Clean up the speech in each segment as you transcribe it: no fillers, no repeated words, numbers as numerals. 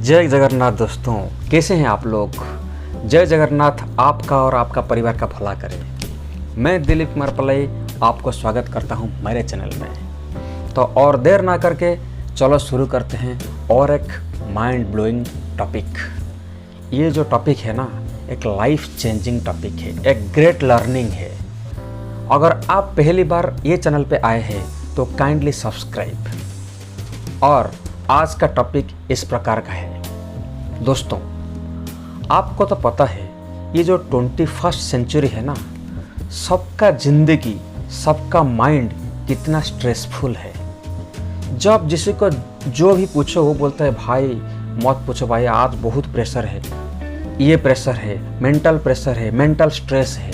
जय जगन्नाथ दोस्तों, कैसे हैं आप लोग। जय जगन्नाथ आपका और आपका परिवार का भला करे। मैं दिलीप कुमार पलई आपको स्वागत करता हूं मेरे चैनल में। तो और देर ना करके चलो शुरू करते हैं और एक माइंड ब्लोइंग टॉपिक। ये जो टॉपिक है ना, एक लाइफ चेंजिंग टॉपिक है, एक ग्रेट लर्निंग है। अगर आप पहली बार ये चैनल पे आए हैं तो काइंडली सब्सक्राइब। और आज का टॉपिक इस प्रकार का है। दोस्तों, आपको तो पता है ये जो 21st सेंचुरी है ना, सबका ज़िंदगी, सबका माइंड कितना स्ट्रेसफुल है। जब जिसी को जो भी पूछो वो बोलता है भाई मत पूछो भाई, आज बहुत प्रेशर है, ये प्रेशर है, मेंटल प्रेशर है, मेंटल स्ट्रेस है।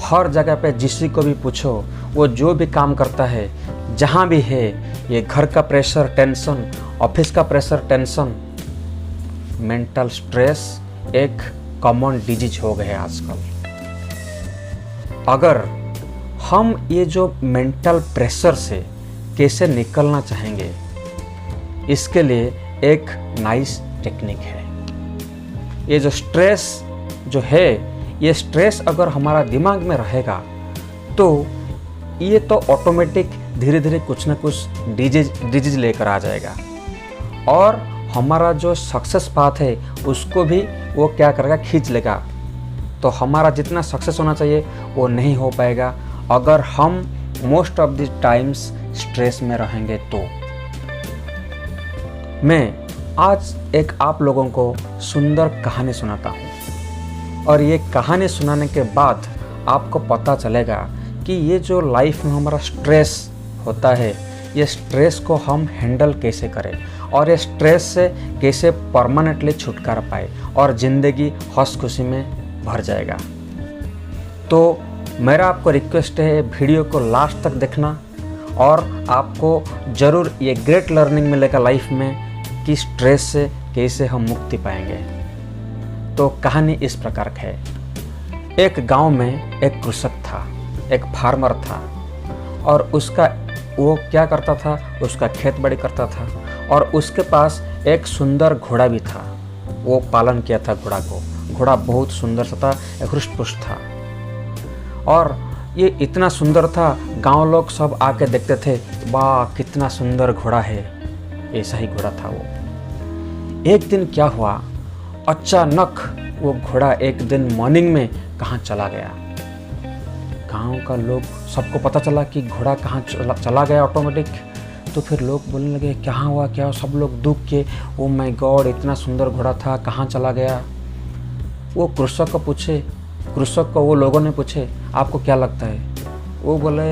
हर जगह पे जिसी को भी पूछो, वो जो भी काम करता है, जहाँ भी है, ये घर का प्रेशर, टेंशन, ऑफिस का प्रेशर, टेंशन, मेंटल स्ट्रेस एक कॉमन डिजीज हो गया है आजकल। अगर हम ये जो मेंटल प्रेशर से कैसे निकलना चाहेंगे, इसके लिए एक नाइस टेक्निक है। ये जो स्ट्रेस जो है, ये स्ट्रेस अगर हमारा दिमाग में रहेगा तो ये तो ऑटोमेटिक धीरे धीरे कुछ ना कुछ डिजीज लेकर आ जाएगा। और हमारा जो सक्सेस पाथ है उसको भी वो क्या करेगा, खींच लेगा। तो हमारा जितना सक्सेस होना चाहिए वो नहीं हो पाएगा अगर हम most of the times stress में रहेंगे। तो मैं आज एक आप लोगों को सुंदर कहानी सुनाता हूँ, और ये कहानी सुनाने के बाद आपको पता चलेगा कि ये जो लाइफ में हमारा स्ट्रेस होता है, ये स्ट्रेस को हम हैंडल कैसे करें और ये स्ट्रेस से कैसे परमानेंटली छुटकारा पाए और ज़िंदगी हंस खुशी में भर जाएगा। तो मेरा आपको रिक्वेस्ट है, वीडियो को लास्ट तक देखना और आपको ज़रूर ये ग्रेट लर्निंग मिलेगा लाइफ में कि स्ट्रेस से कैसे हम मुक्ति पाएंगे। तो कहानी इस प्रकार का है। एक गांव में एक कृषक था, एक फार्मर था, और उसका वो क्या करता था, उसका खेत बाड़ी करता था, और उसके पास एक सुंदर घोड़ा भी था। वो पालन किया था घोड़ा को। घोड़ा बहुत सुंदर सा था, हृष्ट-पुष्ट था, और ये इतना सुंदर था, गांव लोग सब आके देखते थे, वाह कितना सुंदर घोड़ा है। ऐसा ही घोड़ा था वो। एक दिन क्या हुआ, अचानक वो घोड़ा एक दिन मॉर्निंग में कहाँ चला गया। गांव का लोग सबको पता चला कि घोड़ा कहाँ चला गया ऑटोमेटिक। तो फिर लोग बोलने लगे क्या हुआ क्या हुआ। सब लोग दुख के, ओ माय गॉड इतना सुंदर घोड़ा था, कहाँ चला गया। वो कृषक को वो लोगों ने पूछे आपको क्या लगता है। वो बोले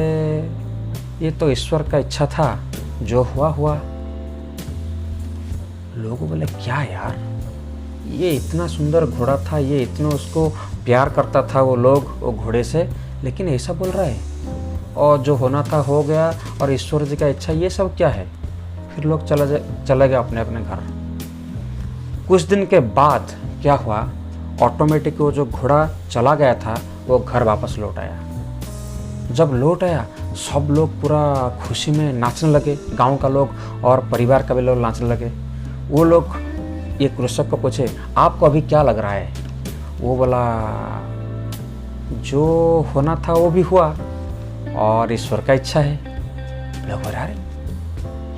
ये तो ईश्वर का इच्छा था, जो हुआ हुआ। लोगों बोले क्या यार, ये इतना सुंदर घोड़ा था, ये इतना उसको प्यार करता था वो लोग, वो घोड़े से, लेकिन ऐसा बोल रहा है, और जो होना था हो गया, और ईश्वर जी का इच्छा, ये सब क्या है। फिर लोग चले गए अपने अपने घर। कुछ दिन के बाद क्या हुआ, ऑटोमेटिक वो जो घोड़ा चला गया था वो घर वापस लौट आया। जब लौट आया सब लोग पूरा खुशी में नाचने लगे, गांव का लोग और परिवार का भी लोग नाचने लगे। वो लोग ये कृषक को पूछे आपको अभी क्या लग रहा है। वो बोला जो होना था वो भी हुआ और ईश्वर का इच्छा है। लोग बोले अरे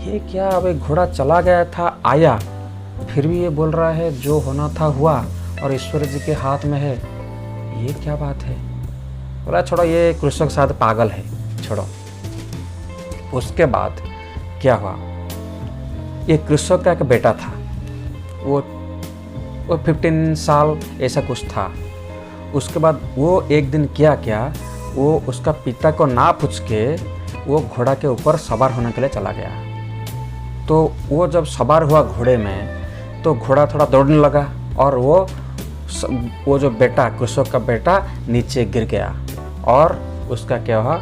ये क्या, अबे घोड़ा चला गया था, आया, फिर भी ये बोल रहा है जो होना था हुआ और ईश्वर जी के हाथ में है, ये क्या बात है। बोला छोड़ो, ये कृषक शायद पागल है, छोड़ो। उसके बाद क्या हुआ, ये कृषक का एक बेटा था, वो 15 साल ऐसा कुछ था। उसके बाद वो एक दिन क्या वो उसका पिता को ना पूछ के वो घोड़ा के ऊपर सवार होने के लिए चला गया। तो वो जब सवार हुआ घोड़े में तो घोड़ा थोड़ा दौड़ने लगा, और वो जो बेटा, कृषक का बेटा, नीचे गिर गया, और उसका क्या हुआ,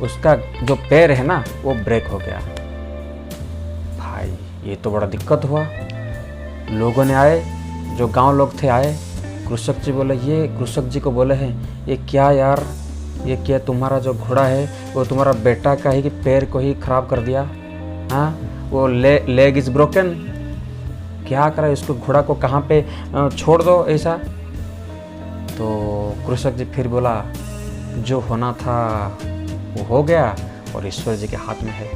उसका जो पैर है ना वो ब्रेक हो गया। भाई ये तो बड़ा दिक्कत हुआ। लोगों ने आए, जो गांव लोग थे आए, कृषक जी को बोले हैं ये क्या यार, ये क्या तुम्हारा जो घोड़ा है वो तुम्हारा बेटा का ही पैर को ही खराब कर दिया। हाँ, वो लेग इज ब्रोकन, क्या करा, इसको घोड़ा को कहाँ पे छोड़ दो ऐसा। तो कृषक जी फिर बोला जो होना था वो हो गया और ईश्वर जी के हाथ में है।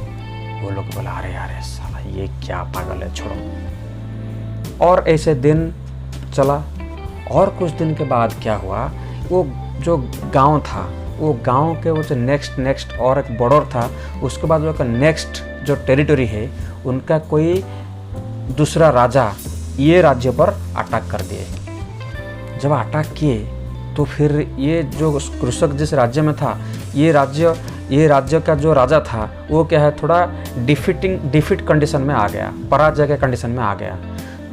वो लोग बोला अरे यार साला ये क्या पागल है, छोड़ो। और ऐसे दिन चला। और कुछ दिन के बाद क्या हुआ, वो जो गांव था, वो गांव के वो जो नेक्स्ट और एक बॉर्डर था, उसके बाद वो नेक्स्ट जो टेरिटरी है उनका कोई दूसरा राजा ये राज्य पर अटैक कर दिए। जब अटैक किए तो फिर ये जो कृषक जिस राज्य में था, ये राज्य का जो राजा था वो क्या है, थोड़ा डिफीट कंडीशन में आ गया, पराजय के कंडीशन में आ गया।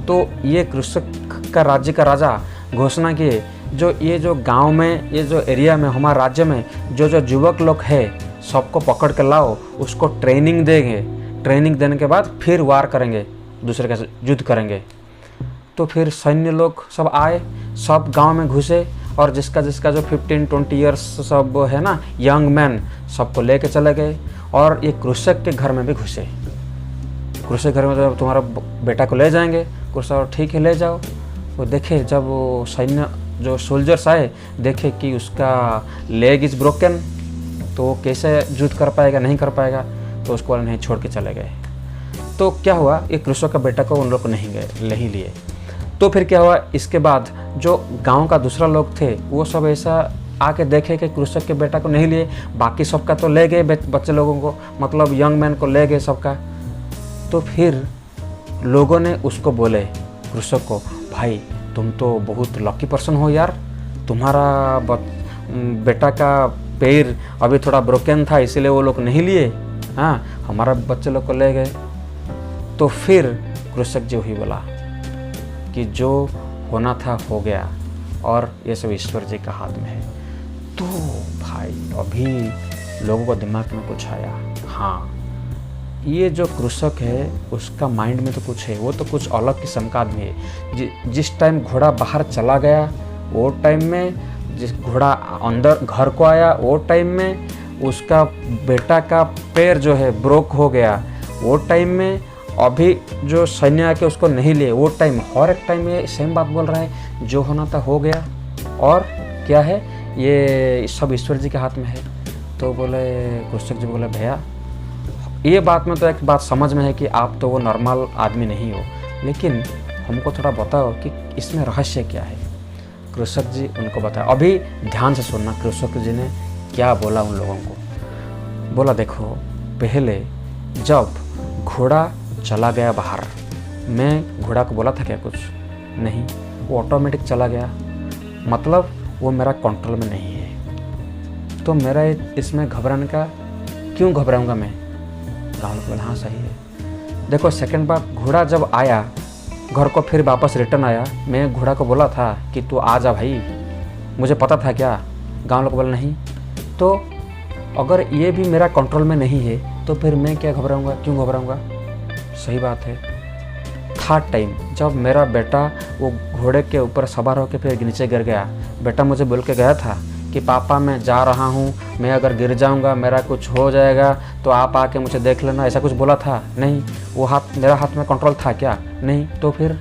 तो ये कृषक का राज्य का राजा घोषणा किए ये जो गांव में, ये जो एरिया में, हमारे राज्य में जो युवक लोग है सबको पकड़ के लाओ, उसको ट्रेनिंग देंगे। ट्रेनिंग देने के बाद फिर वार करेंगे, दूसरे के युद्ध करेंगे। तो फिर सैन्य लोग सब आए, सब गांव में घुसे और जिसका जो 15-20 ईयर्स सब है ना, यंग मैन, सबको लेके चले गए। और ये कृषक के घर में भी घुसे। कृषक घर में जब तुम्हारा बेटा को ले जाएंगे, कृषक ठीक है ले जाओ। वो देखे जब वो सैन्य जो सोल्जर्स आए, देखे कि उसका लेग इज़ ब्रोकन, तो वो कैसे युद्ध कर पाएगा, नहीं कर पाएगा, तो उसको नहीं छोड़ के चले गए। तो क्या हुआ, ये कृषक का बेटा को उन लोग नहीं लिए। तो फिर क्या हुआ, इसके बाद जो गांव का दूसरा लोग थे वो सब ऐसा आके देखे कि कृषक के बेटा को नहीं लिए, बाकी सबका तो ले गए, बच्चे लोगों को, मतलब यंग मैन को ले गए सबका। तो फिर लोगों ने उसको बोले, कृषक को, भाई तुम तो बहुत लकी पर्सन हो यार, तुम्हारा बेटा का पैर अभी थोड़ा ब्रोकन था इसीलिए वो लोग नहीं लिए, हाँ हमारा बच्चे लोग को ले गए। तो फिर कृषक जी वही बोला कि जो होना था हो गया और ये सब ईश्वर जी का हाथ में है। तो भाई अभी लोगों को दिमाग में कुछ आया, हाँ ये जो कृषक है उसका माइंड में तो कुछ है, वो तो कुछ अलग किस्म का आदमी है। जिस टाइम घोड़ा बाहर चला गया वो टाइम में, जिस घोड़ा अंदर घर को आया वो टाइम में, उसका बेटा का पैर जो है ब्रोक हो गया वो टाइम में, अभी जो सैन्य आके उसको नहीं लिए वो टाइम, हर एक टाइम ये सेम बात बोल रहा है, जो होना था हो गया और क्या है ये सब ईश्वर जी के हाथ में है। तो बोले कृषक जी बोले भैया ये बात में तो एक बात समझ में है कि आप तो वो नॉर्मल आदमी नहीं हो, लेकिन हमको थोड़ा बताओ कि इसमें रहस्य क्या है। कृषक जी उनको बताया, अभी ध्यान से सुनना कृषक जी ने क्या बोला उन लोगों को। बोला देखो, पहले जब घोड़ा चला गया बाहर, मैं घोड़ा को बोला था क्या कुछ नहीं, वो ऑटोमेटिक चला गया, मतलब वो मेरा कंट्रोल में नहीं है। तो मेरा इसमें घबराने का क्यों घबराऊंगा मैं? गाँव को हाँ सही है। देखो सेकंड बार घोड़ा जब आया घर को, फिर वापस रिटर्न आया, मैं घोड़ा को बोला था कि तू आ जा भाई, मुझे पता था क्या? गाँव लोग बोला नहीं। तो अगर ये भी मेरा कंट्रोल में नहीं है तो फिर मैं क्या घबराऊंगा, क्यों घबराऊंगा? सही बात है। थर्ड टाइम जब मेरा बेटा वो घोड़े के ऊपर सवार होकर फिर नीचे गिर गया, बेटा मुझे बोल के गया था कि पापा मैं जा रहा हूँ, मैं अगर गिर जाऊँगा, मेरा कुछ हो जाएगा तो आप आके मुझे देख लेना, ऐसा कुछ बोला था? नहीं। वो हाथ मेरा हाथ में कंट्रोल था क्या? नहीं। तो फिर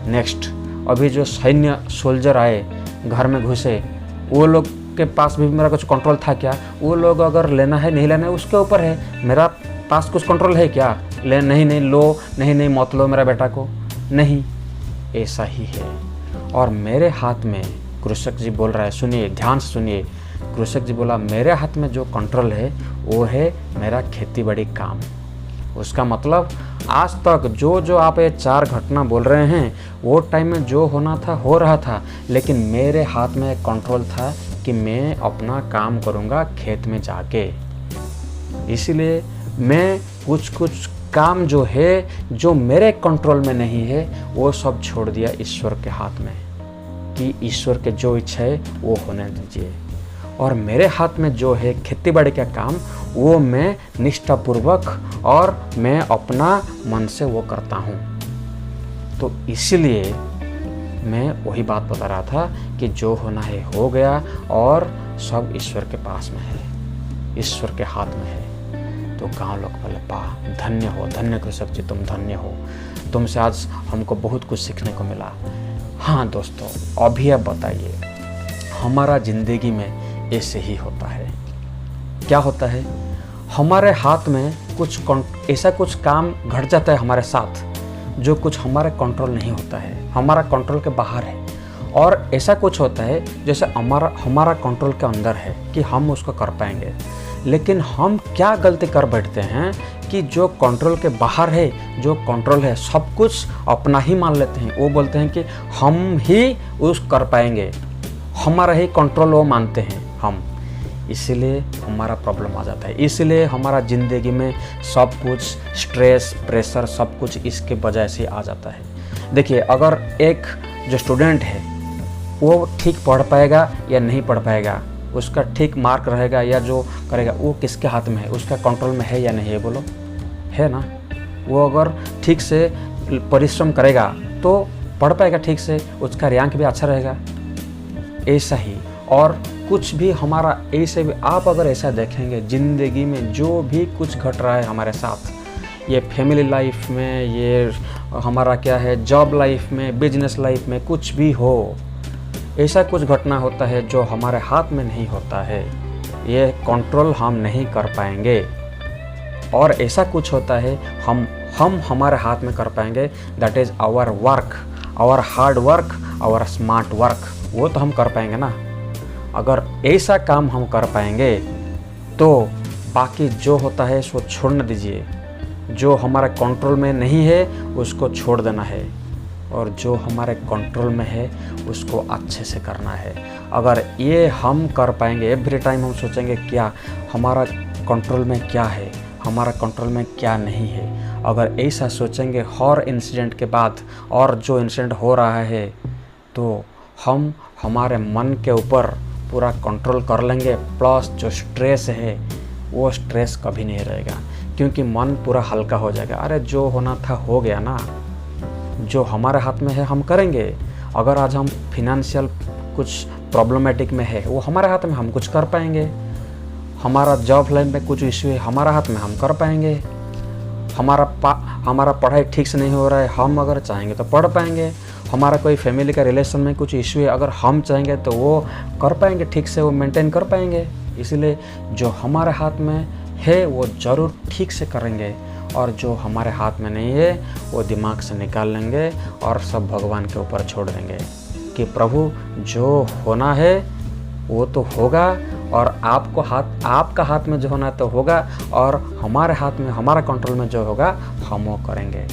नेक्स्ट अभी जो सैन्य सोल्जर आए घर में घुसे, वो लोग के पास भी मेरा कुछ कंट्रोल था क्या? वो लोग अगर लेना है नहीं लेना है उसके ऊपर है, मेरा पास कुछ कंट्रोल है क्या? नहीं लो, नहीं मत लो मेरा बेटा को, नहीं। ऐसा ही है। और मेरे हाथ में, कृषक जी बोल रहा है, सुनिए ध्यान से सुनिए, कृषक जी बोला मेरे हाथ में जो कंट्रोल है वो है मेरा खेती बाड़ी काम। उसका मतलब आज तक जो आप ये 4 घटना बोल रहे हैं वो टाइम में जो होना था हो रहा था, लेकिन मेरे हाथ में एक कंट्रोल था कि मैं अपना काम करूँगा खेत में जाके। इसीलिए मैं कुछ काम जो है जो मेरे कंट्रोल में नहीं है वो सब छोड़ दिया ईश्वर के हाथ में, कि ईश्वर के जो इच्छा है वो होने दीजिए। और मेरे हाथ में जो है खेती बाड़ी का काम, वो मैं निष्ठापूर्वक और मैं अपना मन से वो करता हूँ। तो इसीलिए मैं वही बात बता रहा था कि जो होना है हो गया और सब ईश्वर के पास में है, ईश्वर के हाथ में है। तो गाँव लोग बोले वाह धन्य हो, धन्य कृषक जी तुम धन्य हो, तुमसे आज हमको बहुत कुछ सीखने को मिला। हाँ दोस्तों, अभी अब बताइए, हमारा ज़िंदगी में ऐसे ही होता है। क्या होता है, हमारे हाथ में ऐसा कुछ काम घट जाता है हमारे साथ जो कुछ हमारे कंट्रोल नहीं होता है, हमारा कंट्रोल के बाहर है। और ऐसा कुछ होता है जैसे हमारा कंट्रोल के अंदर है कि हम उसको कर पाएंगे। लेकिन हम क्या गलती कर बैठते हैं कि जो कंट्रोल के बाहर है, जो कंट्रोल है, सब कुछ अपना ही मान लेते हैं। वो बोलते हैं कि हम ही उस कर पाएंगे, हमारा ही कंट्रोल वो मानते हैं हम। इसीलिए हमारा प्रॉब्लम आ जाता है। इसलिए हमारा ज़िंदगी में सब कुछ स्ट्रेस, प्रेशर, सब कुछ इसके वजह से आ जाता है। देखिए, अगर एक जो स्टूडेंट है वो ठीक पढ़ पाएगा या नहीं पढ़ पाएगा, उसका ठीक मार्क रहेगा या जो करेगा, वो किसके हाथ में है, उसका कंट्रोल में है या नहीं है, बोलो, है ना। वो अगर ठीक से परिश्रम करेगा तो पढ़ पाएगा ठीक से, उसका रैंक भी अच्छा रहेगा। ऐसा ही और कुछ भी हमारा ऐसे भी, आप अगर ऐसा देखेंगे ज़िंदगी में जो भी कुछ घट रहा है हमारे साथ, ये फैमिली लाइफ में, ये हमारा क्या है जॉब लाइफ में, बिजनेस लाइफ में, कुछ भी हो, ऐसा कुछ घटना होता है जो हमारे हाथ में नहीं होता है, ये कंट्रोल हम नहीं कर पाएंगे। और ऐसा कुछ होता है हम हमारे हाथ में कर पाएंगे, that is our work, our hard work, our smart work, वो तो हम कर पाएंगे ना। अगर ऐसा काम हम कर पाएंगे तो बाकी जो होता है उसको छोड़ने दीजिए। जो हमारा कंट्रोल में नहीं है उसको छोड़ देना है, और जो हमारे कंट्रोल में है उसको अच्छे से करना है। अगर ये हम कर पाएंगे, एवरी टाइम हम सोचेंगे क्या हमारा कंट्रोल में क्या है, हमारा कंट्रोल में क्या नहीं है, अगर ऐसा सोचेंगे हर इंसिडेंट के बाद और जो इंसिडेंट हो रहा है, तो हम हमारे मन के ऊपर पूरा कंट्रोल कर लेंगे। प्लस जो स्ट्रेस है वो स्ट्रेस कभी नहीं रहेगा, क्योंकि मन पूरा हल्का हो जाएगा। अरे जो होना था हो गया ना, जो हमारे हाथ में है हम करेंगे। अगर आज हम फिनेंशियल कुछ प्रॉब्लमेटिक में है, वो हमारे हाथ में, हम कुछ कर पाएंगे। हमारा जॉब लाइन में कुछ इश्यू है, हमारा हाथ में, हम कर पाएंगे। हमारा पढ़ाई ठीक से नहीं हो रहा है, हम अगर चाहेंगे तो पढ़ पाएंगे। हमारा कोई फैमिली का रिलेशन में कुछ इश्यू है, अगर हम चाहेंगे तो वो कर पाएंगे, ठीक से वो मेंटेन कर पाएंगे। इसलिए जो हमारे हाथ में है वो ज़रूर ठीक से करेंगे, और जो हमारे हाथ में नहीं है वो दिमाग से निकाल लेंगे और सब भगवान के ऊपर छोड़ देंगे कि प्रभु जो होना है वो तो होगा, और आपका हाथ में जो होना तो होगा, और हमारे हाथ में, हमारा कंट्रोल में जो होगा हम वो करेंगे।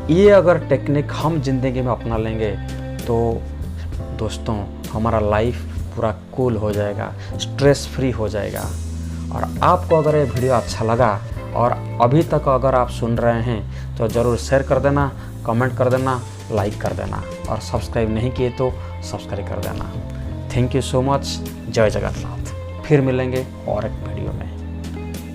ये अगर टेक्निक हम ज़िंदगी में अपना लेंगे तो दोस्तों हमारा लाइफ पूरा कूल हो जाएगा, स्ट्रेस फ्री हो जाएगा। और आपको अगर ये वीडियो अच्छा लगा और अभी तक अगर आप सुन रहे हैं तो ज़रूर शेयर कर देना, कमेंट कर देना, लाइक कर देना, और सब्सक्राइब नहीं किए तो सब्सक्राइब कर देना। Thank you so much. जय जगन्नाथ। फिर मिलेंगे और एक वीडियो में।